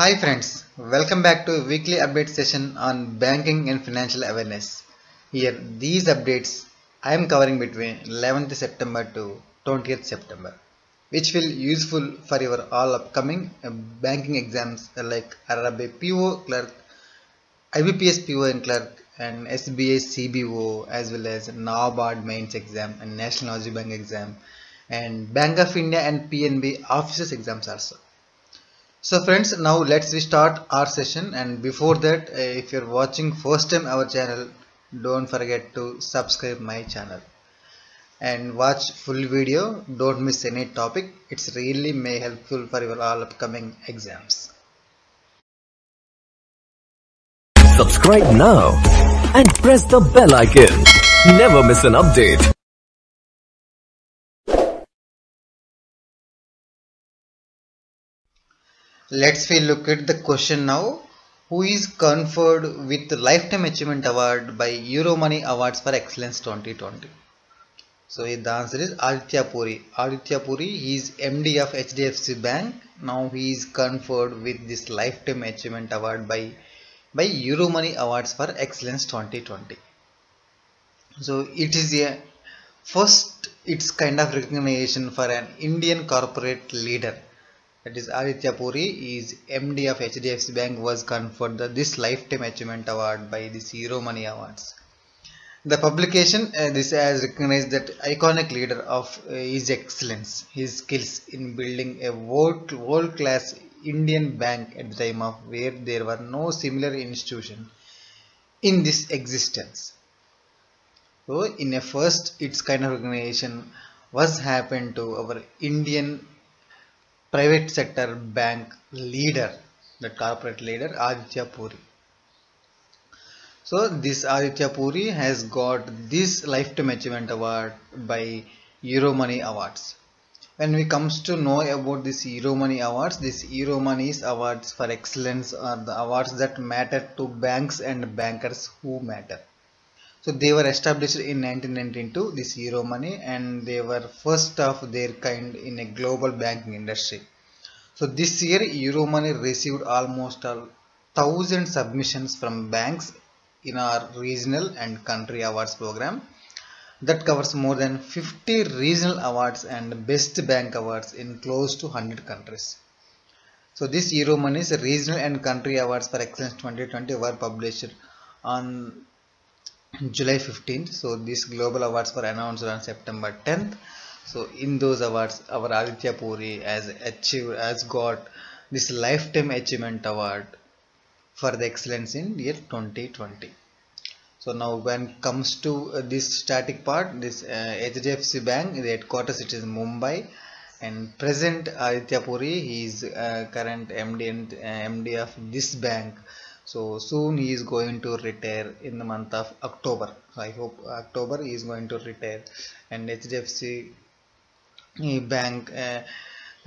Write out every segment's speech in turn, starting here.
Hi friends, welcome back to a weekly update session on banking and financial awareness. Here, these updates I am covering between 11th September to 20th September, which will useful for your all upcoming banking exams like RRB PO clerk, IBPS PO and clerk, and SBA CBO, as well as NABARD mains exam and National Housing Bank exam, and Bank of India and PNB officers exams also. So friends, now let's we start our session, and before that, if you're watching first time our channel, don't forget to subscribe my channel and watch full video. Don't miss any topic. It's really may helpful for your all upcoming exams. Subscribe now and press the bell icon. Never miss an update. Let's we look at the question now. Who is conferred with Lifetime Achievement Award by Euromoney Awards for Excellence 2020? So the answer is Aditya Puri. Aditya Puri is MD of HDFC Bank. Now he is conferred with this Lifetime Achievement Award by Euromoney Awards for Excellence 2020. So it is a first its kind of recognition for an Indian corporate leader. That is Aditya Puri is MD of HDFC Bank was conferred this Lifetime Achievement Award by this Euromoney Awards. The publication this has recognized that iconic leader of his excellence, his skills in building a world-class Indian bank at the time of where there were no similar institution in this existence. So in a first its kind of recognition was happened to our Indian private sector bank leader, the corporate leader Aditya Puri. So this Aditya Puri has got this Lifetime Achievement Award by Euromoney Awards. When we comes to know about this Euromoney Awards, this Euromoney's awards for excellence are the awards that matter to banks and bankers who matter. So they were established in 1992, this Euromoney, and they were first of their kind in a global banking industry. So this year Euromoney received almost 1,000 submissions from banks in our regional and country awards program that covers more than 50 regional awards and best bank awards in close to 100 countries. So this Euromoney's regional and country awards for excellence 2020 were published on July 15th. So these global awards were announced on September 10th. So in those awards, our Aditya Puri has got this Lifetime Achievement Award for the excellence in year 2020. So now when comes to this static part, this HDFC Bank, the headquarters it is Mumbai, and present Aditya Puri, he is current MD and MD of this bank. So soon he is going to retire in the month of October. So I hope October he is going to retire, and HDFC Bank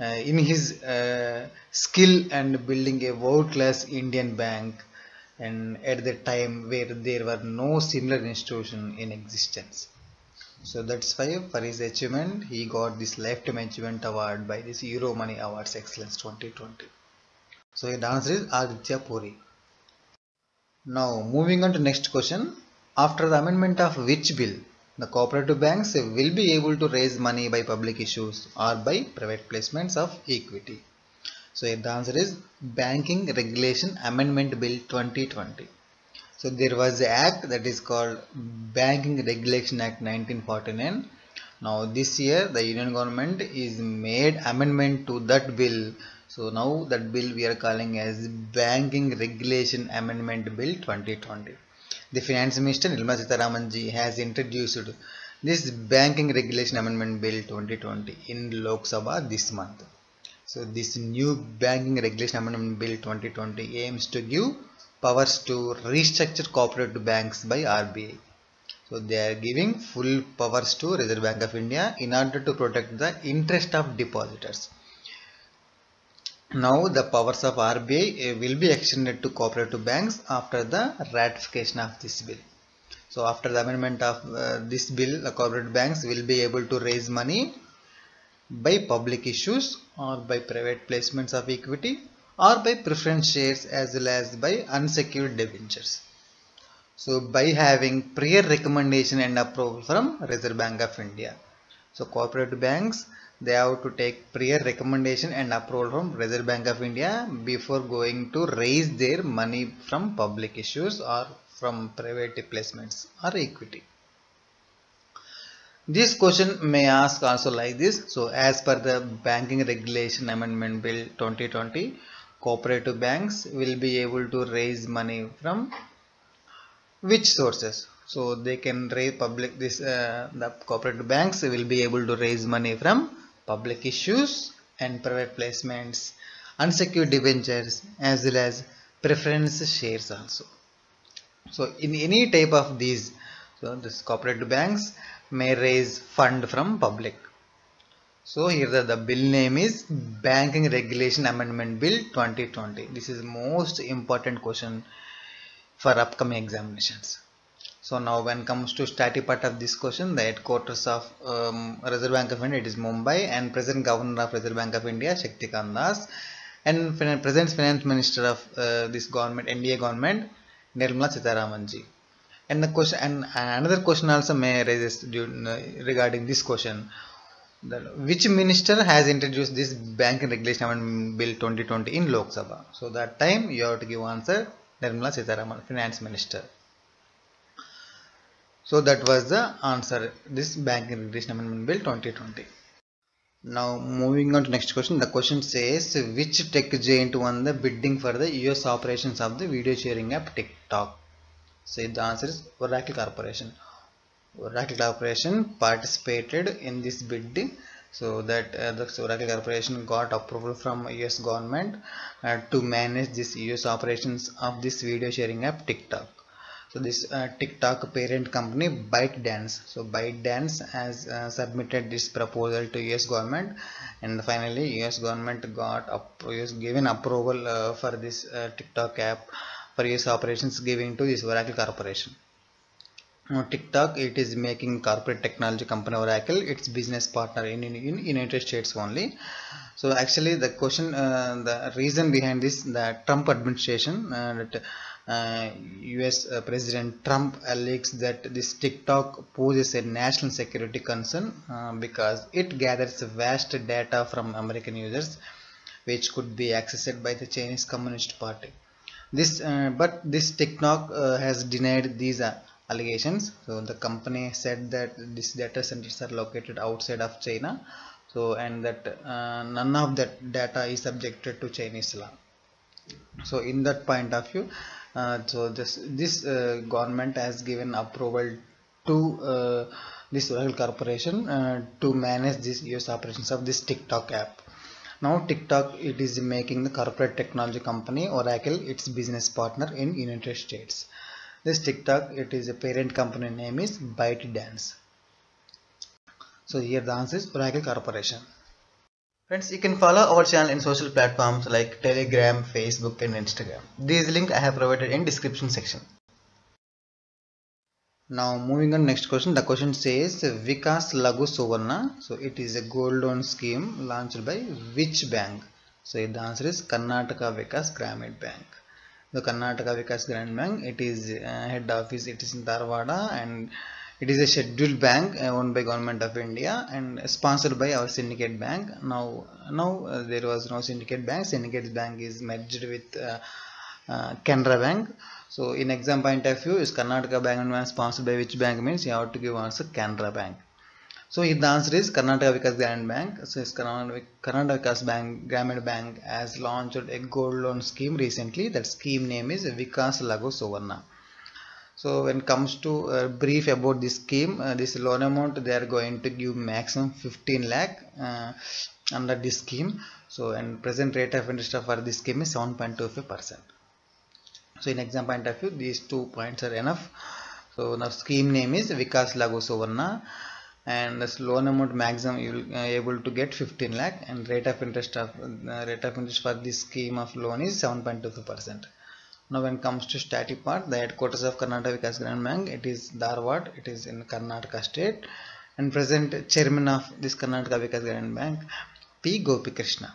in his skill and building a world-class Indian bank, and at the time where there were no similar institution in existence. So that's why for his achievement he got this Lifetime Achievement Award by this Euromoney Awards Excellence 2020. So the answer is Aditya Puri. Now moving on to next question. After the amendment of which bill the cooperative banks will be able to raise money by public issues or by private placements of equity? So the answer is Banking Regulation Amendment Bill 2020. So there was an act that is called Banking Regulation Act 1949. Now this year the Union government is made amendment to that bill. So now that bill we are calling as Banking Regulation Amendment Bill 2020. The Finance Minister Nirmala Sitharaman ji has introduced this Banking Regulation Amendment Bill 2020 in Lok Sabha this month. So this new Banking Regulation Amendment Bill 2020 aims to give powers to restructure cooperative banks by RBI. So they are giving full powers to Reserve Bank of India in order to protect the interest of depositors. Now the powers of RBI will be extended to cooperative banks after the ratification of this bill. So after the amendment of this bill, the cooperative banks will be able to raise money by public issues or by private placements of equity or by preference shares as well as by unsecured debentures. So by having prior recommendation and approval from Reserve Bank of India. So cooperative banks, they have to take prior recommendation and approval from Reserve Bank of India before going to raise their money from public issues or from private placements or equity. This question may ask also like this. So as per the Banking Regulation Amendment Bill 2020, cooperative banks will be able to raise money from which sources? So they can raise the cooperative banks will be able to raise money from public issues and private placements, unsecured debentures as well as preference shares also. So in any type of these, so this cooperative banks may raise fund from public. So here the bill name is Banking Regulation Amendment Bill 2020. This is most important question for upcoming examinations. So now when comes to static part of this question, the headquarters of Reserve Bank of India, it is Mumbai, and present governor of Reserve Bank of India, Shaktikant Das, and present finance minister of this government, NDA government, Nirmala Sitharamanji. And the question, and another question also may raise regarding this question. Which minister has introduced this Banking Regulation Amendment Bill 2020 in Lok Sabha? So that time you have to give answer Nirmala Sitharaman, Finance Minister. So that was the answer, this Banking Regulation Amendment Bill 2020. Now moving on to next question. The question says, which tech giant won the bidding for the US operations of the video sharing app TikTok? So the answer is Oracle Corporation. Oracle Corporation participated in this bid, so that the Oracle Corporation got approval from US government to manage this US operations of this video sharing app TikTok. So this TikTok parent company ByteDance. So ByteDance has submitted this proposal to US government, and finally US government given approval for this TikTok app for US operations giving to this Oracle Corporation. Now TikTok, it is making corporate technology company Oracle its business partner in United States only. So actually the question, the reason behind this, the Trump administration, US President Trump alleges that this TikTok poses a national security concern because it gathers vast data from American users which could be accessed by the Chinese Communist Party. But this TikTok has denied these allegations. So the company said that these data centers are located outside of China, so and that none of that data is subjected to Chinese law. So in that point of view, so this government has given approval to this Oracle Corporation to manage this US operations of this TikTok app. Now TikTok, it is making the corporate technology company Oracle its business partner in United States. This TikTok, it is a parent company name is ByteDance. So here the answer is Oracle Corporation. Friends, you can follow our channel in social platforms like Telegram, Facebook and Instagram. These links I have provided in description section. Now moving on next question. The question says Vikas Lagu Suvarna. So it is a gold loan scheme launched by which bank? So the answer is Karnataka Vikas Gramin Bank. The Karnataka Vikas Gramin Bank, it is head office, it is in Dharwada, and it is a scheduled bank owned by Government of India and sponsored by our syndicate bank. Now there was no syndicate bank. Syndicate bank is merged with Canara Bank. So in exam point of view, is Karnataka Bank sponsored by which bank means you have to give answer Canara Bank. So if the answer is Karnataka Vikas Gramin Bank. So Karnataka Vikas Gramin Bank has launched a gold loan scheme recently. That scheme name is Vikas Lagu Suvarna. So when it comes to brief about this scheme, this loan amount they are going to give maximum 15 lakh under this scheme. So and present rate of interest for this scheme is 7.25%. So in exam point of view, these 2 points are enough. So now scheme name is Vikas Lagu Suvarna, and this loan amount maximum you will able to get 15 lakh, and rate of interest for this scheme of loan is 7.25%. Now when it comes to static part, the headquarters of Karnataka Vikas Gramin Bank, it is Dharwad, it is in Karnataka state, and present chairman of this Karnataka Vikas Gramin Bank P. Gopi Krishna.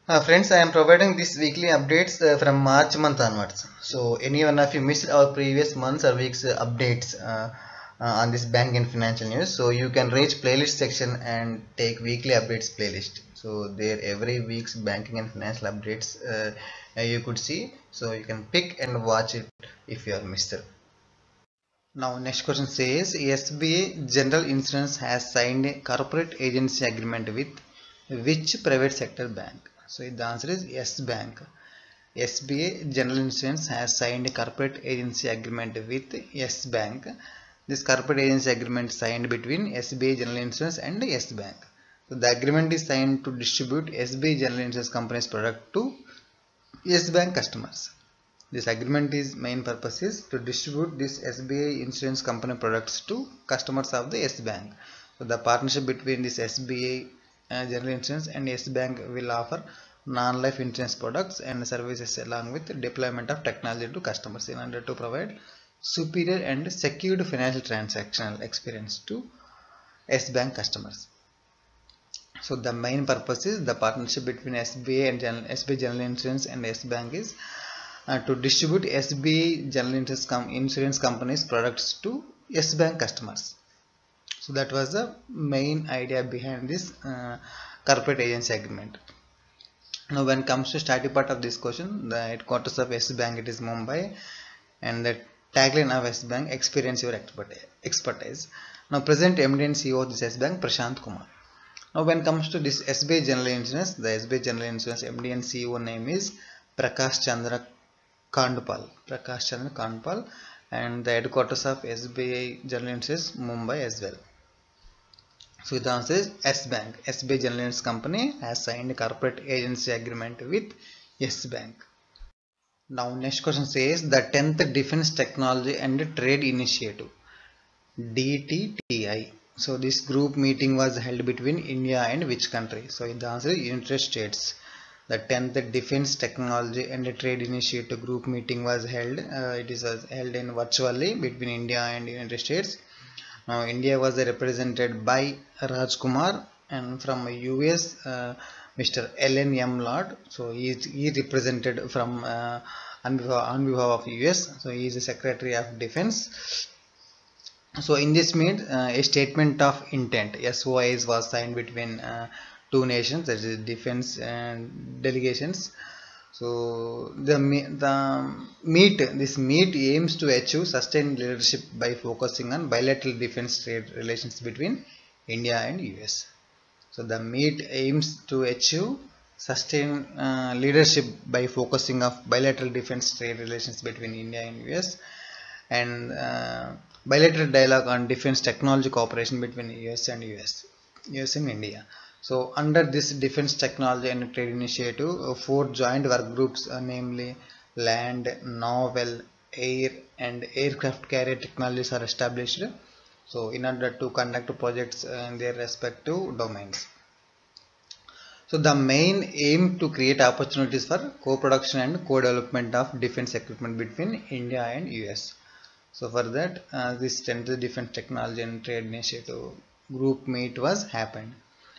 Friends, I am providing these weekly updates from March month onwards. So, any one of you missed our previous months or weeks updates on this bank and financial news, so you can reach playlist section and take weekly updates playlist. So, there every week's banking and financial updates you could see. So, you can pick and watch it if you are missed it. Now, next question says SBA General Insurance has signed a corporate agency agreement with which private sector bank? So, the answer is Yes Bank. SBA General Insurance has signed a corporate agency agreement with Yes Bank. This corporate agency agreement signed between SBA General Insurance and Yes Bank. So, the agreement is signed to distribute SBA General Insurance Company's product to Yes Bank customers. This agreement is main purpose is to distribute this SBI insurance company products to customers of the Yes Bank. So the partnership between this SBI General Insurance and Yes Bank will offer non-life insurance products and services along with deployment of technology to customers in order to provide superior and secured financial transactional experience to Yes Bank customers. So the main purpose is the partnership between SBA and SBI General Insurance and Yes Bank is to distribute SBI General Insurance Company's products to Yes Bank customers. So that was the main idea behind this corporate agency agreement. Now when it comes to starting part of this question, the headquarters of Yes Bank, it is Mumbai, and the tagline of Yes Bank, experience your expertise. Now present MD and CEO of this Yes Bank, Prashant Kumar. Now when it comes to this SBI General Insurance, the SBI General Insurance MD and CEO name is Prakash Chandra Kandpal, and the headquarters of SBI General Insurance Mumbai as well. So the answer is Yes Bank. SBI General Insurance Company has signed a corporate agency agreement with Yes Bank. Now next question says the 10th Defense Technology and Trade Initiative DTTI. So this group meeting was held between India and which country? So the answer is United States. The 10th Defense Technology and Trade Initiative group meeting was held. It is held in virtually between India and United States. Now India was represented by Rajkumar, and from US Mr. Ellen M. Lord. So he represented from on behalf of US. So he is the Secretary of Defense. So in this meet, a statement of intent (SOIs) was signed between two nations, that is defense and delegations. So this meet aims to achieve sustained leadership by focusing on bilateral defense trade relations between India and US. So the meet aims to achieve sustained leadership by focusing on bilateral defense trade relations between India and US, and bilateral dialogue on defense technology cooperation between US and India. So under this defense technology and trade initiative, 4 joint work groups, namely land, naval, air and aircraft carrier technologies are established. So in order to conduct projects in their respective domains. So the main aim to create opportunities for co-production and co-development of defense equipment between India and US. So for that, this 10th Defense Technology and Trade Initiative group meet was happened.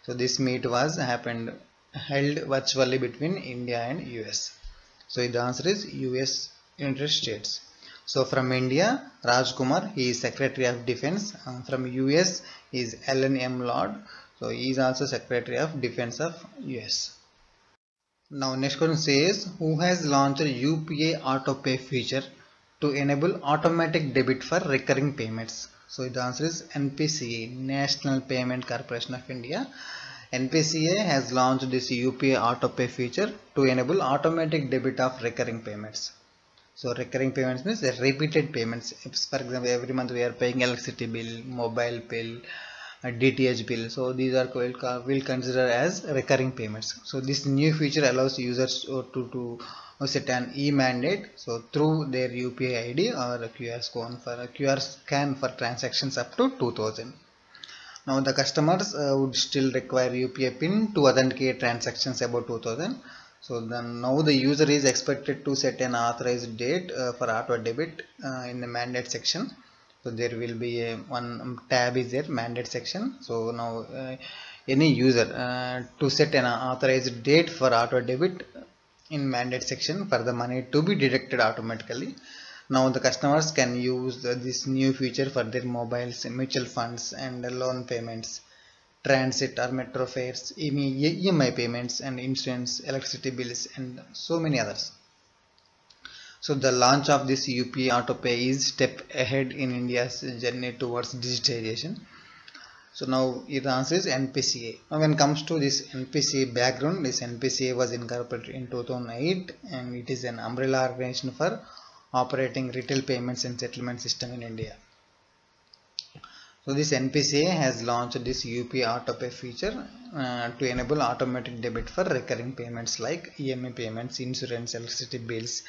So this meet was held virtually between India and US. So the answer is US, United States. So from India, Rajkumar, he is Secretary of Defense. From US is Ellen M. Lord. So he is also Secretary of Defense of US. Now next question says, who has launched a UPI auto pay feature to enable automatic debit for recurring payments? So the answer is NPCI, National Payment Corporation of India. NPCI has launched this UPI auto pay feature to enable automatic debit of recurring payments. So recurring payments means repeated payments. If, for example, every month we are paying electricity bill, mobile bill, DTH bill. So these are will consider as recurring payments. So this new feature allows users to set an e-mandate. So through their UPI ID or QR scan for transactions up to 2000. Now the customers would still require UPI PIN to authenticate transactions above 2000. So then now the user is expected to set an authorized date for auto debit in the mandate section. So there will be one tab is there, mandate section. So now any user to set an authorized date for auto debit in mandate section for the money to be deducted automatically. Now the customers can use this new feature for their mobiles, mutual funds and loan payments, transit or metro fares, EMI payments and insurance, electricity bills and so many others. So the launch of this UPI AutoPay is step ahead in India's journey towards digitization. So now the answer is NPCI. Now when it comes to this NPCI background, this NPCI was incorporated in 2008 and it is an umbrella organization for operating retail payments and settlement system in India. So this NPCI has launched this UPI AutoPay feature to enable automatic debit for recurring payments like EMI payments, insurance, electricity bills,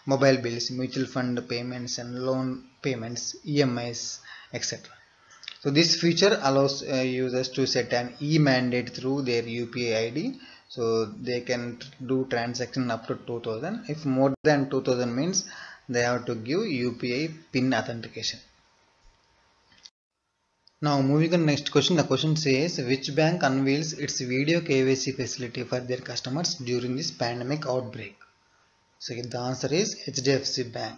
mobile bills, mutual fund payments and loan payments, EMIs, etc. So this feature allows users to set an e-mandate through their UPI ID. So they can do transaction up to 2000. If more than 2000 means they have to give UPI PIN authentication. Now moving on next question. The question says, which bank unveils its video KYC facility for their customers during this pandemic outbreak? So the answer is HDFC Bank.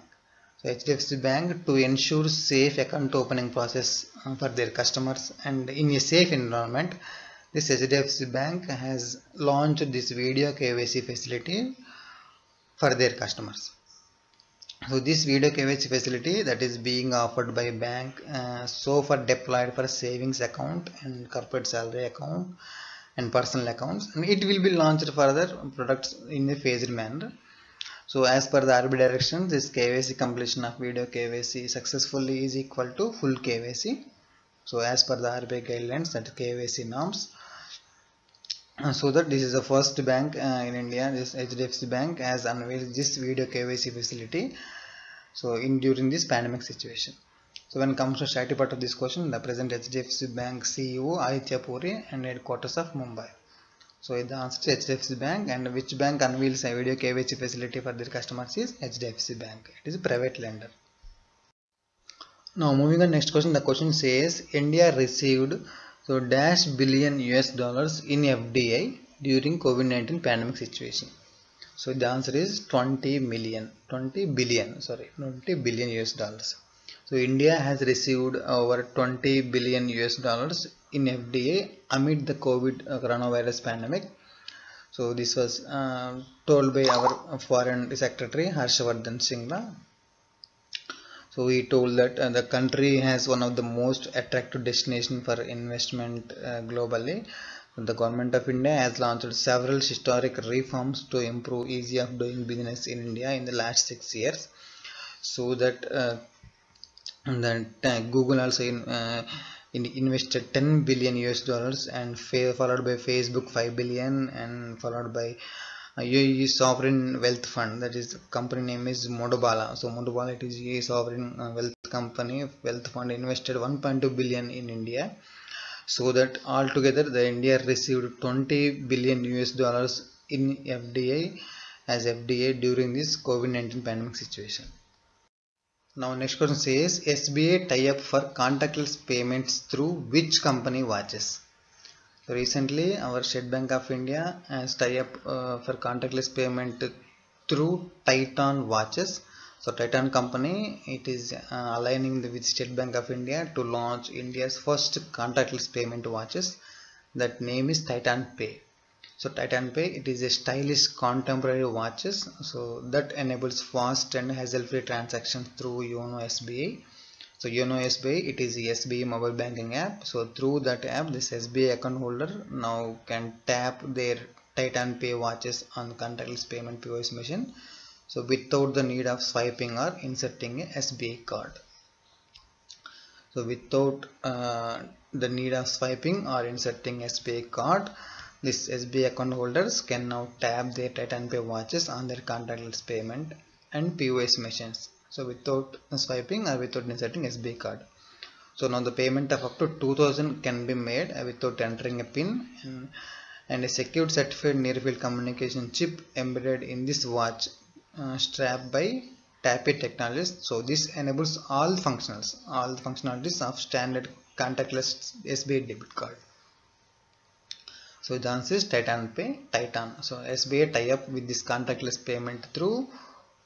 So HDFC Bank, to ensure safe account opening process for their customers and in a safe environment, this HDFC Bank has launched this video KYC facility for their customers. So this video KYC facility that is being offered by bank so far deployed for savings account and corporate salary account and personal accounts, and it will be launched further products in a phased manner. So as per the RBI directions, this KYC completion of video KYC successfully is equal to full KYC. So as per the RBI guidelines, that KYC norms. So that this is the first bank in India, this HDFC Bank has unveiled this video KYC facility. So during this pandemic situation. So when it comes to strategy part of this question, the present HDFC Bank CEO Aditya Puri and headquarters of Mumbai. So the answer is HDFC Bank. And which bank unveils a video KYC facility for their customers is HDFC Bank. It is a private lender. Now moving on next question. The question says, India received so dash billion US dollars in FDI during COVID-19 pandemic situation. So the answer is 20 billion US dollars. So India has received over 20 billion US dollars in FDI amid the COVID coronavirus pandemic. So this was told by our Foreign Secretary Harshvardhan Shringla. So he told that the country has one of the most attractive destination for investment globally. The government of India has launched several historic reforms to improve ease of doing business in India in the last 6 years. So that Google also invested 10 billion US dollars and followed by Facebook 5 billion and followed by UAE Sovereign Wealth Fund, that is company name is Motobala. So Motobala, it is UAE Sovereign Wealth Fund invested 1.2 billion in India. So that altogether the India received 20 billion US dollars in FDI as FDI during this COVID-19 pandemic situation. Now next question says, SBI tie-up for contactless payments through which company watches? So recently our State Bank of India has tie-up for contactless payment through Titan watches. So Titan company, it is aligning with State Bank of India to launch India's first contactless payment watches. That name is Titan Pay. So Titan Pay, it is a stylish contemporary watches, so that enables fast and hassle-free transactions through YONO SBI. So YONO SBI, it is the SBI mobile banking app. So through that app, this SBI account holder now can tap their Titan Pay watches on contactless payment POS machine, so without the need of swiping or inserting a SBI card. So without the need of swiping or inserting SBI card, this SBI account holders can now tap their Titan Pay watches on their contactless payment and POS machines, so without swiping or without inserting SBI card. So now the payment of up to 2000 can be made without entering a PIN, and a secured certified near field communication chip embedded in this watch strapped by TapPay technologies. So this enables all the functionalities of standard contactless SBI debit card. So the answer is Titan Pay, Titan. So SBI tie up with this contactless payment through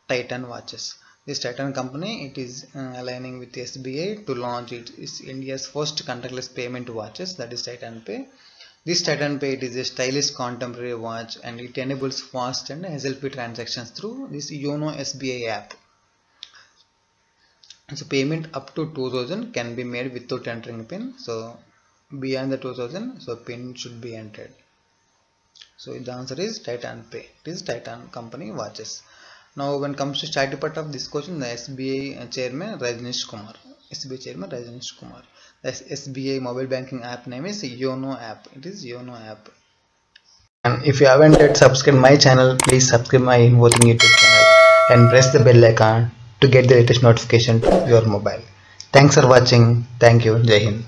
Titan watches. This Titan company, it is aligning with SBI to launch it is India's first contactless payment watches, that is Titan Pay. This Titan Pay, it is a stylish contemporary watch and it enables fast and SLP transactions through this YONO SBI app. So payment up to 2000 can be made without entering PIN. So beyond the 2000, so PIN should be entered. So the answer is Titan Pay. It is Titan company watches. Now when it comes to study part of this question, the SBI chairman Rajnish Kumar. SBI chairman Rajnish Kumar. The SBI mobile banking app name is YONO app. It is YONO app. And if you haven't yet subscribed my channel, please subscribe my Invoting YouTube channel and press the bell icon to get the latest notification to your mobile. Thanks for watching. Thank you. Jai Hind.